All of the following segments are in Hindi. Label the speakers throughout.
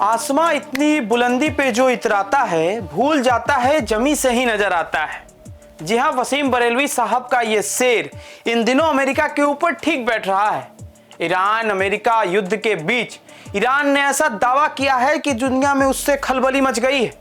Speaker 1: आसमां इतनी बुलंदी पे जो इतराता है, भूल जाता है जमी से ही नजर आता है। जी हाँ, वसीम बरेलवी साहब का ये शेर इन दिनों अमेरिका के ऊपर ठीक बैठ रहा है। ईरान अमेरिका युद्ध के बीच ईरान ने ऐसा दावा किया है कि दुनिया में उससे खलबली मच गई है।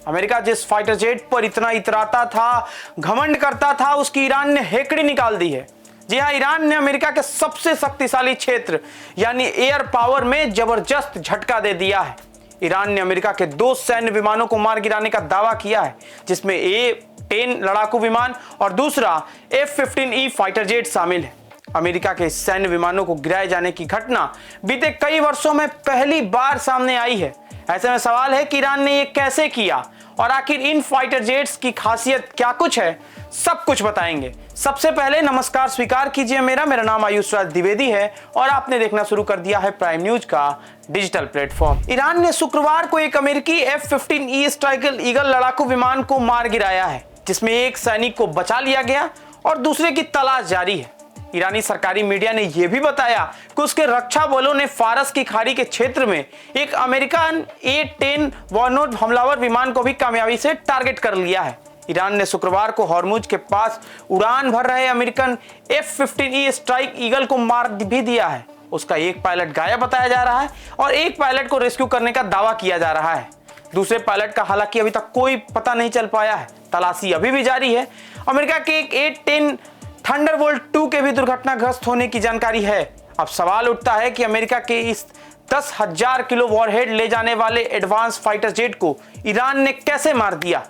Speaker 1: अमेरिका जिस फाइटर जेट पर इतना इतराता था, घमंड करता था, उसकी ईरान ने हेकड़ी निकाल दी है। जी हाँ, ईरान ने अमेरिका के सबसे शक्तिशाली क्षेत्र यानी एयर पावर में जबरदस्त झटका दे दिया है। ईरान ने अमेरिका के 2 सैन्य विमानों को मार गिराने का दावा किया है, जिसमें A-10 लड़ाकू विमान और दूसरा F-15E फाइटर जेट शामिल है। अमेरिका के सैन्य विमानों को गिराए जाने की घटना बीते कई वर्षों में पहली बार सामने आई है। ऐसे में सवाल है कि ईरान ने यह कैसे किया और आखिर इन फाइटर जेट्स की खासियत क्या कुछ है, सब कुछ बताएंगे। सबसे पहले नमस्कार स्वीकार कीजिए, मेरा नाम आयुष राज द्विवेदी है और आपने देखना शुरू कर दिया है प्राइम न्यूज का डिजिटल प्लेटफॉर्म। ईरान ने शुक्रवार को एक अमेरिकी F-15E स्ट्राइक ईगल लड़ाकू विमान को मार गिराया है, जिसमें एक सैनिक को बचा लिया गया और दूसरे की तलाश जारी है। ईरानी सरकारी मीडिया ने यह भी बताया कि उसके रक्षा बलों ने फारस की खाड़ी के क्षेत्र में एक अमेरिकन A-10 वॉर्नोट हमलावर विमान को भी कामयाबी से टारगेट कर लिया है। ईरान ने शुक्रवार को हॉर्मुज के पास उड़ान भर रहे अमेरिकन F-15E स्ट्राइक ईगल को मार भी दिया है। उसका एक पायलट घायल बताया जा रहा है और एक पायलट को रेस्क्यू करने का दावा किया जा रहा है। दूसरे पायलट का हालांकि अभी तक कोई पता नहीं चल पाया है। तलाशी अभी भी जारी है। अमेरिका के एक A-10 थंडरबोल्ट 2 के भी दुर्घटनाग्रस्त होने की जानकारी है। अब सवाल उठता है कि अमेरिका के इस 10,000 किलो वॉरहेड ले जाने वाले एडवांस फाइटर जेट को ईरान ने कैसे मार दिया।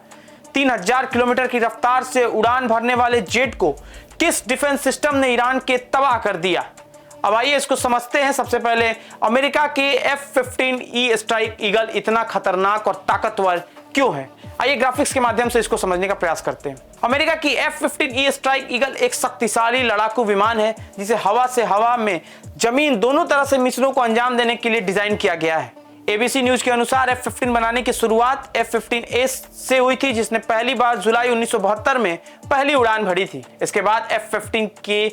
Speaker 1: 3,000 किलोमीटर की रफ्तार से उड़ान भरने वाले जेट को किस डिफेंस सिस्टम ने ईरान के तबाह कर दिया। अब आइए इसको समझते हैं। सबसे पहले अमेरिका के F-15E स्ट्राइक ईगल इतना खतरनाक और ताकतवर क्यों है, आइए ग्राफिक्स के माध्यम से इसको समझने का प्रयास करते हैं। अमेरिका की F-15E स्ट्राइक ईगल एक शक्तिशाली लड़ाकू विमान है, जिसे हवा से हवा में जमीन दोनों तरह से मिशनों को अंजाम देने के लिए डिजाइन किया गया है। ABC न्यूज के अनुसार F-15 बनाने की शुरुआत F-15A से हुई थी, जिसने पहली बार जुलाई 1972 में पहली उड़ान भरी थी। इसके बाद F-15 के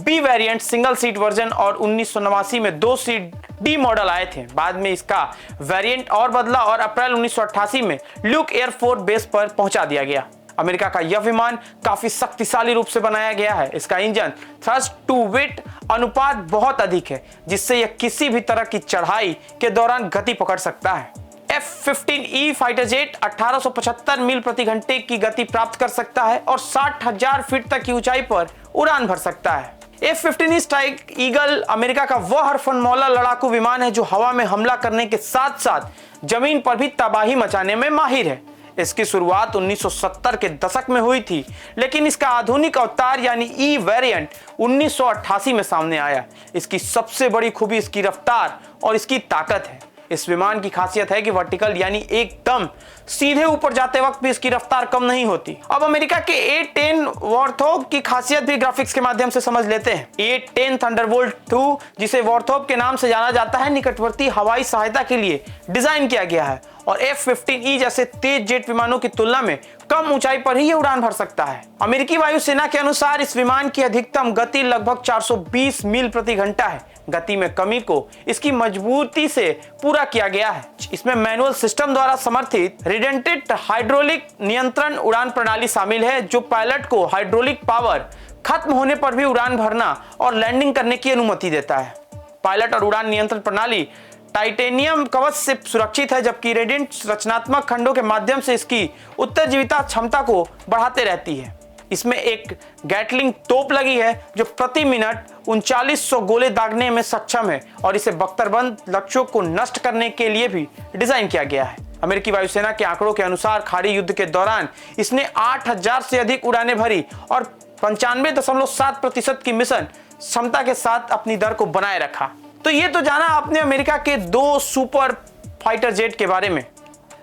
Speaker 1: B variant, single seat version और 1989 में 2 सीट D मॉडल आए थे। बाद में इसका वेरिएंट और बदला और अप्रैल 1988 में ल्यूक एयरफोर्स बेस पर पहुंचा दिया गया। अमेरिका का यह विमान काफी शक्तिशाली रूप से बनाया गया है। इसका इंजन थ्रस्ट टू वेट अनुपात बहुत अधिक है, जिससे यह किसी भी तरह की चढ़ाई के दौरान गति पकड़ सकता है। F-15E फाइटर जेट 1875 मील प्रति घंटे की गति प्राप्त कर सकता है और 60,000 फीट तक की ऊंचाई पर उड़ान भर सकता है। F-15E स्ट्राइक ईगल अमेरिका का वह हरफनमौला लड़ाकू विमान है जो हवा में हमला करने के साथ साथ जमीन पर भी तबाही मचाने में माहिर है। इसकी शुरुआत 1970 के दशक में हुई थी, लेकिन इसका आधुनिक अवतार यानी E वेरिएंट 1988 में सामने आया। इसकी सबसे बड़ी खूबी इसकी रफ्तार और इसकी ताकत है। इस विमान की खासियत है कि वर्टिकल यानी एकदम सीधे ऊपर जाते वक्त भी इसकी रफ्तार कम नहीं होती। अब अमेरिका के A-10 वॉर्थोग की खासियत भी ग्राफिक्स के माध्यम से समझ लेते हैं। A-10 थंडरबोल्ट 2, जिसे वॉर्थोग के नाम से जाना जाता है, निकटवर्ती हवाई सहायता के लिए डिजाइन किया गया है और F-15E जैसे तेज जेट विमानों की तुलना में कम ऊंचाई पर ही ये उड़ान भर सकता है। अमेरिकी वायुसेना के अनुसार इस विमान की अधिकतम गति लगभग 420 मील प्रति घंटा है। गति में कमी को इसकी मजबूती से पूरा किया गया है। इसमें मैनुअल सिस्टम द्वारा समर्थित रिडेंटेड हाइड्रोलिक नियंत्रण उड़ान प्रणाली शामिल है, जो पायलट को हाइड्रोलिक पावर खत्म होने पर भी उड़ान भरना और लैंडिंग करने की अनुमति देता है। पायलट और उड़ान नियंत्रण प्रणाली टाइटेनियम कवच से सुरक्षित है, जबकि रेडिएंट रचनात्मक खंडों के माध्यम से इसकी उत्तरजीविता क्षमता को बढ़ाते रहती है। इसमें एक गैटलिंग तोप लगी है जो प्रति मिनट 3900 गोले दागने में सक्षम है और इसे बख्तरबंद लक्ष्यों को नष्ट करने के लिए भी डिजाइन किया गया है। अमेरिकी वायुसेना के आंकड़ों के अनुसार खाड़ी युद्ध के दौरान इसने 8,000 से अधिक उड़ानें भरी और 95.7% की मिशन क्षमता के साथ अपनी दर को बनाए रखा। तो ये तो जाना आपने अमेरिका के 2 सुपर फाइटर जेट के बारे में।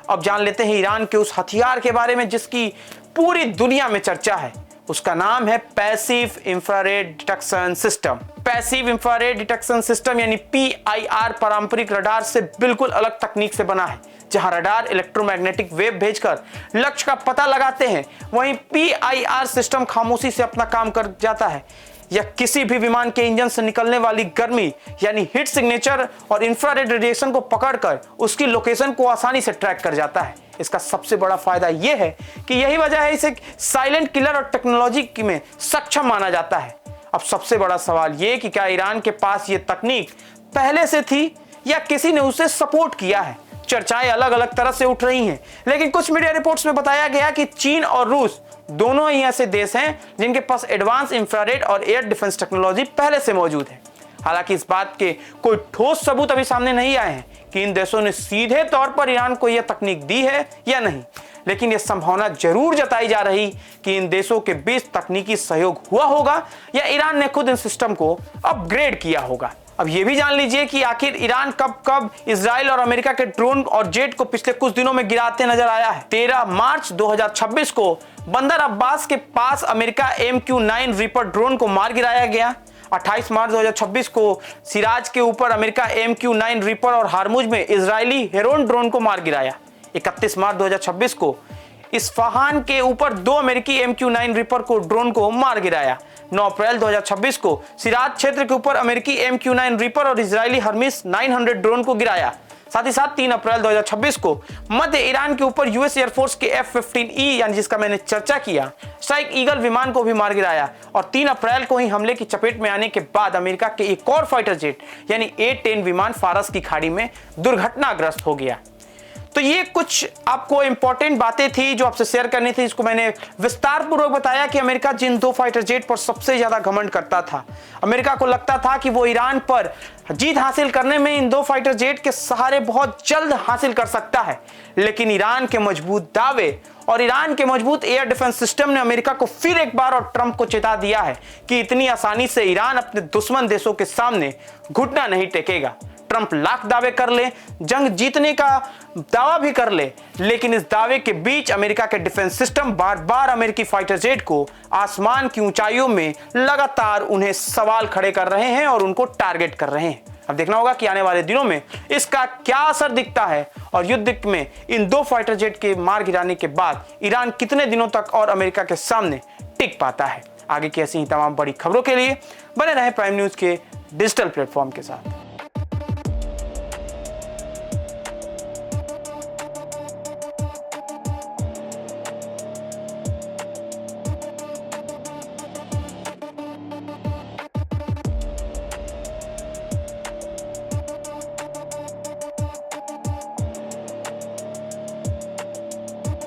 Speaker 1: अब जान लेते हैं ईरान के उस हथियार के बारे में जिसकी पूरी दुनिया में चर्चा है। उसका नाम है passive infrared detection system. Passive infrared detection system यानी PIR पारंपरिक रडार से बिल्कुल अलग तकनीक से बना है। जहां रडार इलेक्ट्रोमैग्नेटिक वेव भेजकर लक्ष्य का पता लगाते हैं, वहीं PIR सिस्टम खामोशी से अपना काम कर जाता है। या किसी भी विमान के इंजन से निकलने वाली गर्मी यानी हीट सिग्नेचर और इंफ्रारेड रेडिएशन को पकड़कर उसकी लोकेशन को आसानी से ट्रैक कर जाता है। इसका सबसे बड़ा फायदा यह है कि यही वजह है इसे साइलेंट किलर और टेक्नोलॉजी में सक्षम माना जाता है। अब सबसे बड़ा सवाल यह कि क्या ईरान के पास यह तकनीक पहले से थी या किसी ने उसे सपोर्ट किया है। चर्चाएं अलग अलग तरह से उठ रही हैं, लेकिन कुछ मीडिया रिपोर्ट्स में बताया गया कि चीन और रूस दोनों ही ऐसे देश हैं जिनके पास एडवांस इंफ्रारेड और एयर डिफेंस टेक्नोलॉजी पहले से मौजूद है। हालांकि इस बात के कोई ठोस सबूत अभी सामने नहीं आए हैं कि इन देशों ने सीधे तौर पर ईरान को यह तकनीक दी है या नहीं, लेकिन यह संभावना जरूर जताई जा रही कि इन देशों के बीच तकनीकी सहयोग हुआ होगा या ईरान ने खुद इन सिस्टम को अपग्रेड किया होगा। अब यह भी जान लीजिए कि आखिर ईरान कब इजराइल और अमेरिका के ड्रोन और जेट को पिछले कुछ दिनों में गिराते नजर आया है। 13 मार्च 2026 को बंदर अब्बास के पास अमेरिका MQ-9 रीपर ड्रोन को मार गिराया गया। 28 मार्च 2026 को सिराज के ऊपर अमेरिका MQ-9 रीपर और हार्मुज में इजरायली हेरोन ड्रोन को मार गिराया। 31 मार्च 2026 को इस्फहान के ऊपर 2 अमेरिकी MQ-9 रीपर को ड्रोन को मार गिराया। 9 अप्रैल 2026 को सिराज क्षेत्र के ऊपर अमेरिकी MQ-9 रीपर और इजरायली हर्मिस 900 ड्रोन को गिराया। साथ ही साथ 3 अप्रैल 2026 को मध्य ईरान के ऊपर यूएस एयरफोर्स के F-15E यानी जिसका मैंने चर्चा किया स्ट्राइक ईगल विमान को भी मार गिराया। और 3 अप्रैल को ही हमले की चपेट में आने के बाद अमेरिका के एक और फाइटर जेट यानी A-10 विमान फारस की खाड़ी में दुर्घटनाग्रस्त हो गया। तो ये कुछ आपको इंपॉर्टेंट बातें थी जो आपसे शेयर करनी थी। इसको मैंने विस्तार पूर्वक बताया कि अमेरिका जिन 2 फाइटर जेट पर सबसे ज्यादा घमंड करता था, अमेरिका को लगता था कि वो ईरान पर जीत हासिल करने में इन 2 फाइटर जेट के सहारे बहुत जल्द हासिल कर सकता है, लेकिन ईरान के मजबूत दावे और ईरान के मजबूत एयर डिफेंस सिस्टम ने अमेरिका को फिर एक बार और ट्रंप को चेता दिया है कि इतनी आसानी से ईरान अपने दुश्मन देशों के सामने घुटना नहीं टेकेगा। ट्रंप लाख दावे कर ले, जंग जीतने का दावा भी कर ले, लेकिन इस दावे के बीच अमेरिका के डिफेंस सिस्टम बार बार अमेरिकी फाइटर जेट को आसमान की ऊंचाइयों में लगातार उन्हें सवाल खड़े कर रहे हैं और उनको टारगेट कर रहे हैं। अब देखना होगा कि आने वाले दिनों में इसका क्या असर दिखता है और युद्ध में इन 2 फाइटर जेट के मार गिराने के बाद ईरान कितने दिनों तक और अमेरिका के सामने टिक पाता है। आगे की ऐसी ही तमाम बड़ी खबरों के लिए बने रहें प्राइम न्यूज के डिजिटल प्लेटफॉर्म के साथ।